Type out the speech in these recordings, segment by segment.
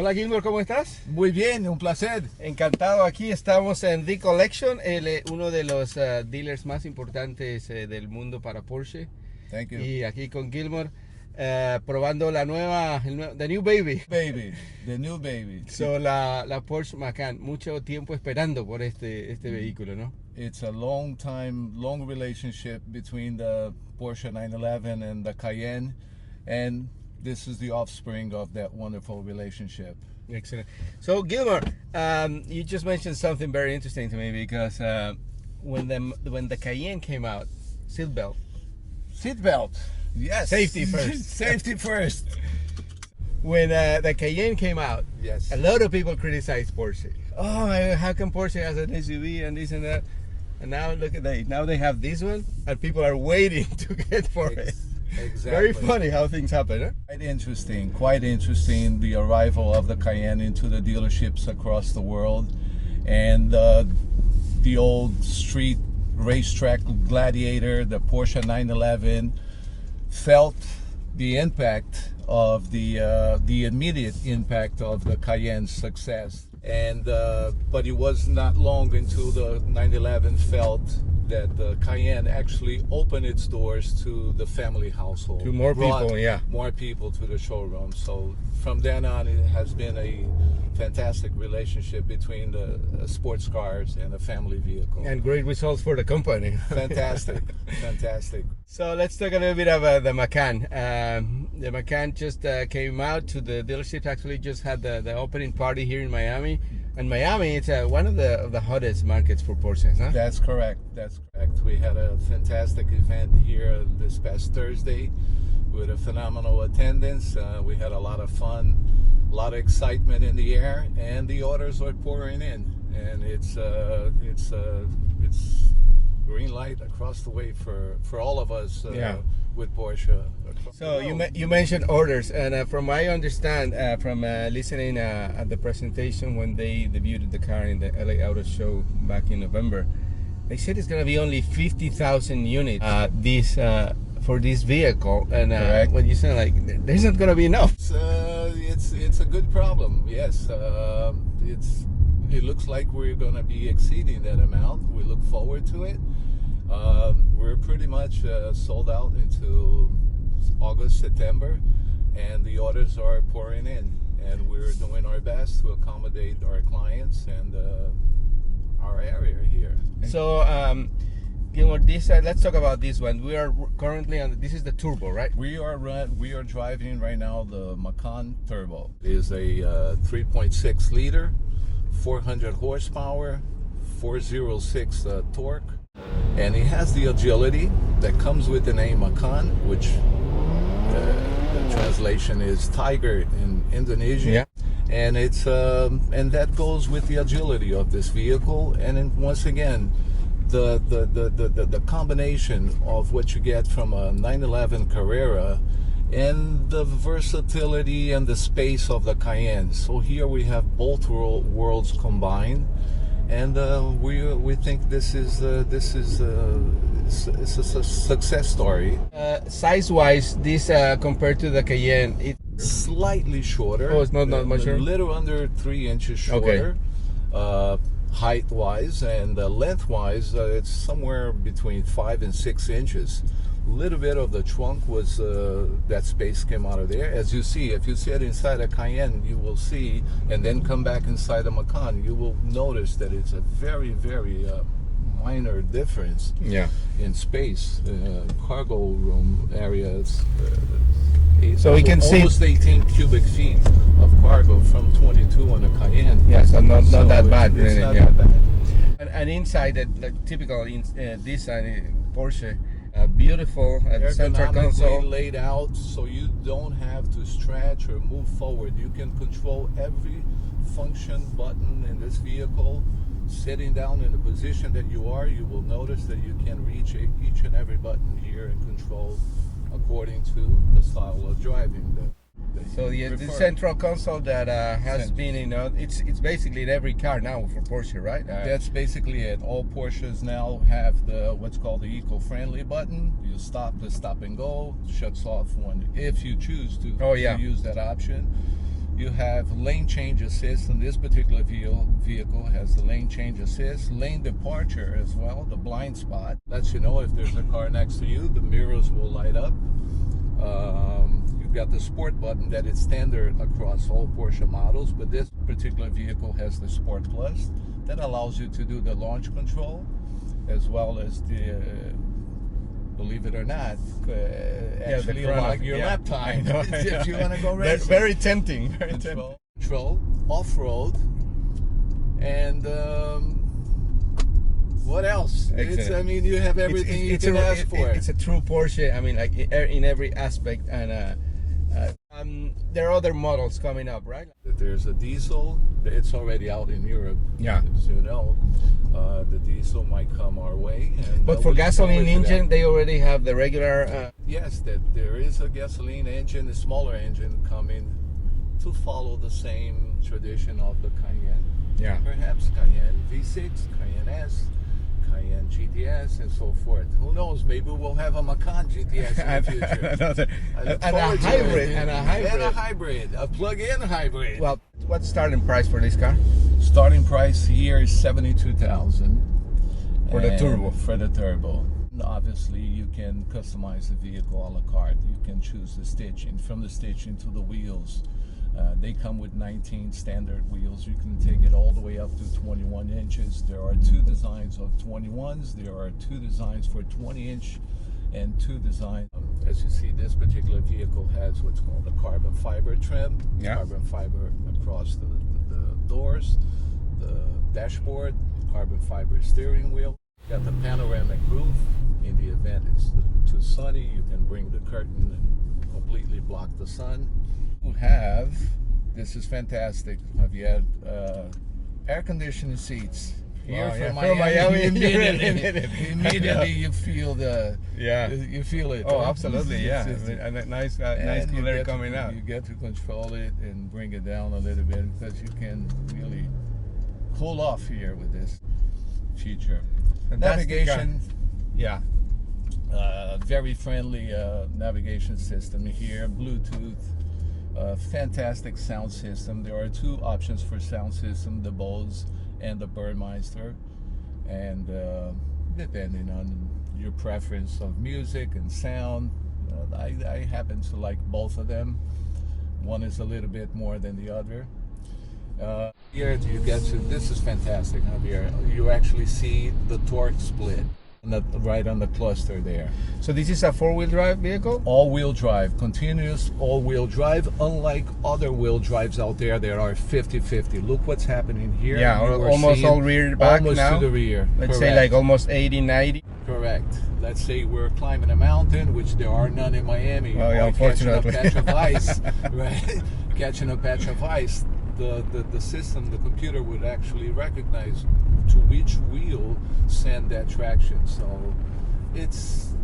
Hola Gilmore, ¿cómo estás? Muy bien, un placer. Encantado, aquí estamos en The Collection, uno de los dealers más importantes del mundo para Porsche. Thank you. Y aquí con Gilmore, probando la nueva, the new baby. The new baby. So, la Porsche Macan, mucho tiempo esperando por este vehículo, ¿no? It's a long relationship between the Porsche 911 and the Cayenne, and this is the offspring of that wonderful relationship. Excellent. So Gilmore, you just mentioned something very interesting to me because when the Cayenne came out, seatbelt. Yes. Safety first. Safety first. When the Cayenne came out, Yes. a lot of people criticized Porsche. Oh, how come Porsche has an SUV and this and that? And now look at that. Now they have this one, and people are waiting to get for it. Exactly. Very funny how things happen, huh? Quite interesting, the arrival of the Cayenne into the dealerships across the world, and the old street racetrack gladiator, the Porsche 911, felt the impact of the immediate impact of the Cayenne's success. And but it was not long until the 911 felt that the Cayenne actually opened its doors to the family household. To more people, yeah. More people to the showroom. So from then on, it has been a fantastic relationship between the sports cars and the family vehicle. And great results for the company. Fantastic. So let's talk a little bit about the Macan. The Macan just came out to the dealership. Actually, just had the opening party here in Miami. And Miami, it's one of the hottest markets for Porsches, huh? That's correct. We had a fantastic event here this past Thursday with a phenomenal attendance. We had a lot of fun, a lot of excitement in the air, and the orders are pouring in. And it's green light across the way for all of us with Porsche. So you mentioned orders, and from what I understand from listening at the presentation when they debuted the car in the LA Auto Show back in November, they said it's going to be only 50,000 units for this vehicle, and what you said, like, there's not going to be enough. It's a good problem. Yes, it looks like we're going to be exceeding that amount. We look forward to it. We're pretty much sold out into August, September, and the orders are pouring in, and we're doing our best to accommodate our clients and our area here. So, Gilmore, let's talk about this one. We are currently on. This is the turbo, right? We are driving right now the Macan Turbo. It is a 3.6 liter, 400 horsepower, 406 torque. And it has the agility that comes with the name Macan, which the translation is tiger in Indonesian. Yeah. And it's and that goes with the agility of this vehicle. And then once again, the combination of what you get from a 911 Carrera and the versatility and the space of the Cayenne. So here we have both worlds combined. And we think this is a success story. Size-wise, this compared to the Cayenne, it's slightly shorter. Oh, it's not much shorter? A little under 3 inches shorter. Okay. Height-wise, and length-wise, it's somewhere between 5 and 6 inches. A little bit of the trunk was that space came out of there. As you see, if you sit inside a Cayenne, you will see, and then come back inside a Macan, you will notice that it's a very, very minor difference in space. Cargo room areas. So we can see almost 18 cubic feet of cargo from 22 on a Cayenne. Yes, not that bad, it's really. Not Yeah. that bad. And inside, the typical design Porsche. Beautiful center console laid out, so you don't have to stretch or move forward. You can control every function button in this vehicle. Sitting down in the position that you are, you will notice that you can reach each and every button here and control according to the style of driving. So the central console that has been, it's basically in every car now for Porsche, right? That's basically it. All Porsches now have what's called the eco-friendly button. You stop and go, shuts off when if you choose to use that option. You have lane change assist, and this particular vehicle has the lane change assist, lane departure as well, the blind spot. Lets you know if there's a car next to you, the mirrors will light up. You've got the sport button that is standard across all Porsche models, but this particular vehicle has the Sport Plus that allows you to do the launch control as well as the believe it or not, actually unlock your lap time if you want to go racing. Very tempting. Very tempting. Control, off-road, and what else? I mean, you have everything you can ask for. It's a true Porsche. I mean, like in every aspect, and there are other models coming up, right? There's a diesel. It's already out in Europe. Yeah. As you know, the diesel might come our way. And, but for gasoline engine, they already have the regular. Yes, that there is a gasoline engine, a smaller engine coming to follow the same tradition of the Cayenne. Yeah. Perhaps Cayenne V6, Cayenne S, Cayenne GTS, and so forth. Who knows? Maybe we'll have a Macan GTS in the future. And a hybrid, a plug-in hybrid. Well, what's starting price for this car? Starting price here is $72,000 for the turbo. For the turbo. Obviously, you can customize the vehicle a la carte. You can choose the stitching, from the stitching to the wheels. They come with 19 standard wheels. You can take it all the way up to 21 inches. There are two designs of 21s. There are two designs for 20-inch and two designs. As you see, this particular vehicle has what's called a carbon fiber trim. Yeah. Carbon fiber across the doors, the dashboard, carbon fiber steering wheel. Got the panoramic roof. In the event it's too sunny, you can bring the curtain and completely block the sun. You have, this is fantastic, Javier, air conditioning seats. Here from Miami, immediately you feel you feel it. Oh, absolutely, yeah. And a nice cool air coming out. You get to control it and bring it down a little bit because you can really cool off here with this feature. Navigation, yeah. Very friendly navigation system here, Bluetooth. Fantastic sound system. There are two options for sound system, the Bose and the Burmeister, and depending on your preference of music and sound, I happen to like both of them. One is a little bit more than the other. Here you get to, this is fantastic, Javier. You actually see the torque split right on the cluster there. So this is a four-wheel drive vehicle? All-wheel drive, continuous all-wheel drive, unlike other wheel drives out there that are 50-50. Look what's happening here. Yeah, almost all rear back almost now. To the rear. Let's say like almost 80-90. Correct. Let's say we're climbing a mountain, which there are none in Miami. Well, yeah, unfortunately. Catching a patch of ice, right? Catching a patch of ice. The system, the computer would actually recognize to which wheel send that traction. So it's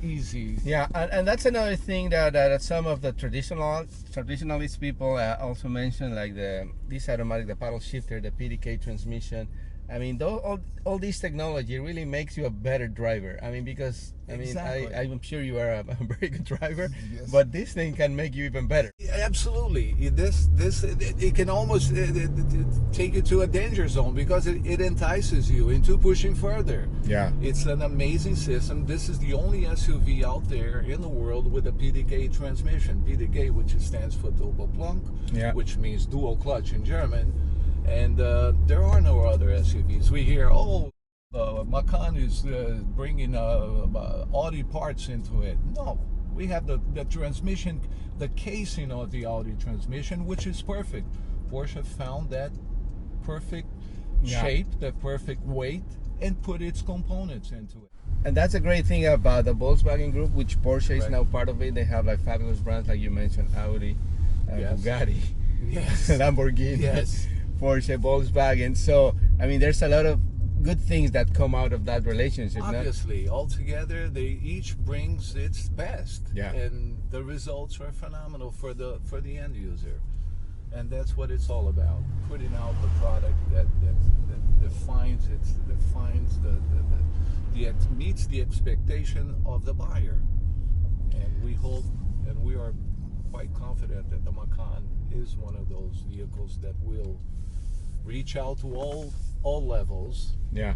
easy. Yeah, and that's another thing that some of the traditionalist people also mention, like this automatic, the paddle shifter, the PDK transmission. I mean, all this technology really makes you a better driver. I mean, because Exactly. I'm sure you are a very good driver, Yes. but this thing can make you even better. Absolutely. It can almost take you to a danger zone because it entices you into pushing further. Yeah. It's an amazing system. This is the only SUV out there in the world with a PDK transmission. PDK, which stands for Double Plunk, Yeah. which means dual clutch in German. And there are no other SUVs. We hear, Macan is bringing Audi parts into it. No, we have the transmission, the casing of the Audi transmission, which is perfect. Porsche found that perfect shape, the perfect weight, and put its components into it. And that's a great thing about the Volkswagen Group, which Porsche is now part of it. They have like fabulous brands, like you mentioned, Audi, Yes. Bugatti, Yes. Lamborghini, Yes. Porsche, Volkswagen. So, I mean, there's a lot of good things that come out of that relationship. Obviously, altogether, they each brings its best, Yeah. and the results are phenomenal for the end user, and that's what it's all about: putting out the product that meets the expectation of the buyer, and we hope, and we are quite confident that the Macan is one of those vehicles that will reach out to all levels. Yeah,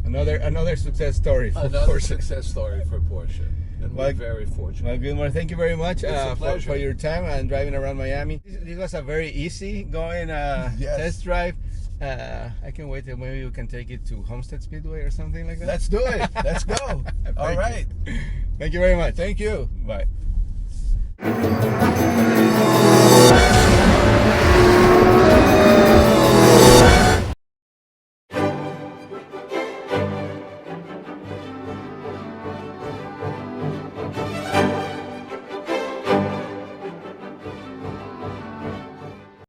another success story for Another Porsche. success story for Porsche, and Well, we're very fortunate. Well, Gilmore, thank you very much It's a for pleasure. your time and driving around Miami. This was a very easy going Yes. test drive. I can wait till maybe we can take it to Homestead Speedway or something like that. Let's do it. Let's go. All right. Thank you very much. Thank you. Bye.